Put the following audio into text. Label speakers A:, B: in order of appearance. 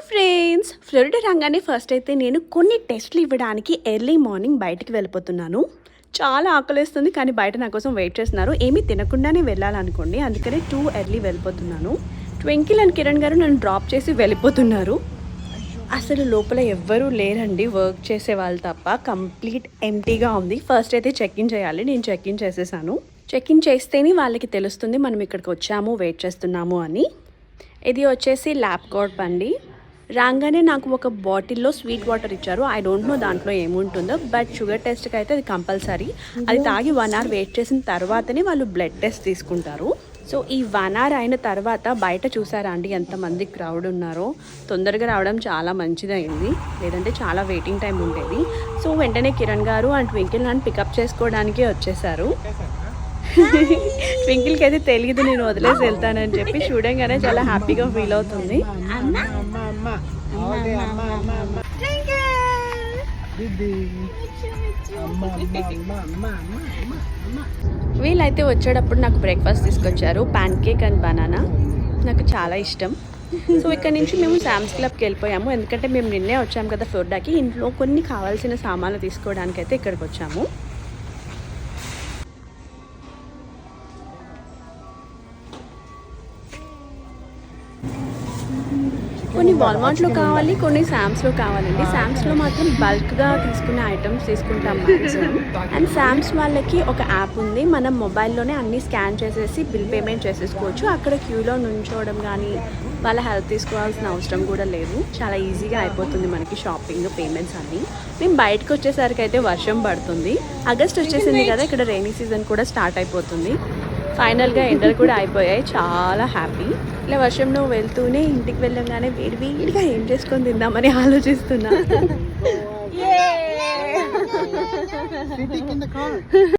A: Friends, Florida రాగానే first అయితే నేను కొన్ని టెస్ట్లు ఇవ్వడానికి ఎర్లీ మార్నింగ్ బయటికి వెళ్ళిపోతున్నాను. చాలా ఆకలిస్తుంది, కానీ బయట నా కోసం వెయిట్ చేస్తున్నారు. ఏమీ తినకుండానే వెళ్ళాలనుకోండి, అందుకనే టూ ఎర్లీ వెళ్ళిపోతున్నాను. ట్వింకిల్ అండ్ కిరణ్ గారు నన్ను డ్రాప్ చేసి వెళ్ళిపోతున్నారు. అసలు లోపల ఎవ్వరూ లేరండి, వర్క్ చేసే వాళ్ళు తప్ప. కంప్లీట్ ఎంటీగా ఉంది. ఫస్ట్ అయితే చెక్ ఇన్ చేయాలి. నేను చెక్ ఇన్ చేసేసాను. చెక్ ఇన్ చేస్తేనే వాళ్ళకి తెలుస్తుంది మనం ఇక్కడికి వచ్చాము, వెయిట్ చేస్తున్నాము అని. ఇది వచ్చేసి ల్యాబ్ కోట్ అండి. రాగానే నాకు ఒక బాటిల్లో స్వీట్ వాటర్ ఇచ్చారు. ఐ డోంట్ నో దాంట్లో ఏముంటుందో, బట్ షుగర్ టెస్ట్కి అయితే అది కంపల్సరీ. అది తాగి 1 hour వెయిట్ చేసిన తర్వాతనే వాళ్ళు బ్లడ్ టెస్ట్ తీసుకుంటారు. సో ఈ 1 hour అయిన తర్వాత బయట చూసారా అండి ఎంతమంది క్రౌడ్ ఉన్నారో. తొందరగా రావడం చాలా మంచిదైంది, లేదంటే చాలా వెయిటింగ్ టైం ఉండేది. సో వెంటనే కిరణ్ గారు అండ్ ట్వింకిల్ నన్ను పికప్ చేసుకోవడానికి వచ్చేసారు. ట్వింకిల్కి అయితే తెలియదు నేను వదిలేసి వెళ్తానని చెప్పి. చూడంగానే చాలా హ్యాపీగా ఫీల్ అవుతుంది. వీళ్ళైతే వచ్చేటప్పుడు నాకు బ్రేక్ఫాస్ట్ తీసుకొచ్చారు, ప్యాన్ కేక్ అండ్ బనానా. నాకు చాలా ఇష్టం. సో ఇక్కడ నుంచి మేము శామ్స్ క్లబ్కి వెళ్ళిపోయాము, ఎందుకంటే మేము నిన్నే వచ్చాము కదా ఫ్లోరిడాకి. ఇంట్లో కొన్ని కావాల్సిన సామాన్లు తీసుకోవడానికి అయితే ఇక్కడికి వచ్చాము. కొన్ని వాల్మార్ట్లో కావాలి, కొన్ని శామ్స్లో కావాలండి. శామ్స్లో మాత్రం బల్క్గా తీసుకునే ఐటమ్స్ తీసుకుంటాం మ్యాక్సిమం. అండ్ శామ్స్ వాళ్ళకి ఒక యాప్ ఉంది, మనం మొబైల్లోనే అన్నీ స్కాన్ చేసేసి బిల్ పేమెంట్ చేసేసుకోవచ్చు. అక్కడ క్యూలో నుంచోవడం కానీ వాళ్ళ హెల్ప్ తీసుకోవాల్సిన అవసరం కూడా లేదు. చాలా ఈజీగా అయిపోతుంది మనకి షాపింగ్, పేమెంట్స్ అన్నీ. మేము బయటకు వచ్చేసరికి అయితే వర్షం పడుతుంది. ఆగస్ట్ వచ్చేసింది కదా, ఇక్కడ రైనీ సీజన్ కూడా స్టార్ట్ అయిపోతుంది. ఫైనల్గా ఎండలు కూడా అయిపోయాయి. చాలా హ్యాపీ. ఇలా వర్షంలో వెళ్తూనే ఇంటికి వెళ్ళంగానే వేడిగా ఏం చేసుకొని తిందామని ఆలోచిస్తున్నా.